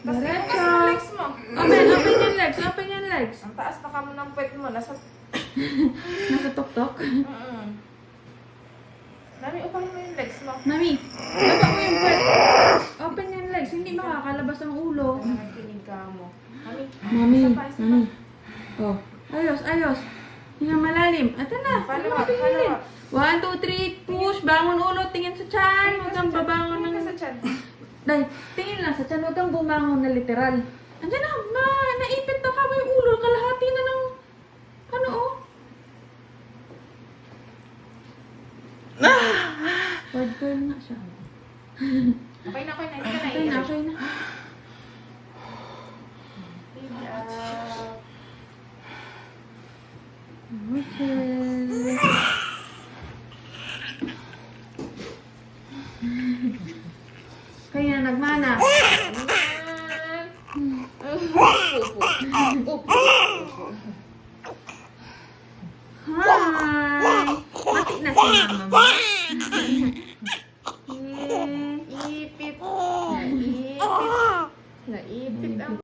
Tapos Diretso. ibukas mo legs mo. Open yung legs. Open yung legs. Ang taas na kamo ng puwet mo. Nasa... Nasa tok-tok. Mami, upahin mo yung legs mo. Mami, baba mo yung puwet. Open yung legs. Hindi makakalabas ang ulo. Nakikinig ka mo. Mami, Mami, isa pa, isa pa. mami. Oh, ayos, ayos. Hinga malalim. Ito na. Follow Ano up, pipili? follow up. 1, 2, 3, push. Bangon ulo. Tingin sa tiyan. Huwag kang babangon Tingin ka ng... sa tiyan. Dahil, tingin lang sa tiyan. Huwag kang bumangon na literal. Andiyan na, ma. Naipit na ka ba yung ulo? Kalahati na ng... Ano, oh? Word na siya. Okay na, okay na. Hindi ka na. Okay na, okay na. Okay. Kaya nagmana. Hi! Mati na si mama mo. Ipit. Naipit. Naipit ang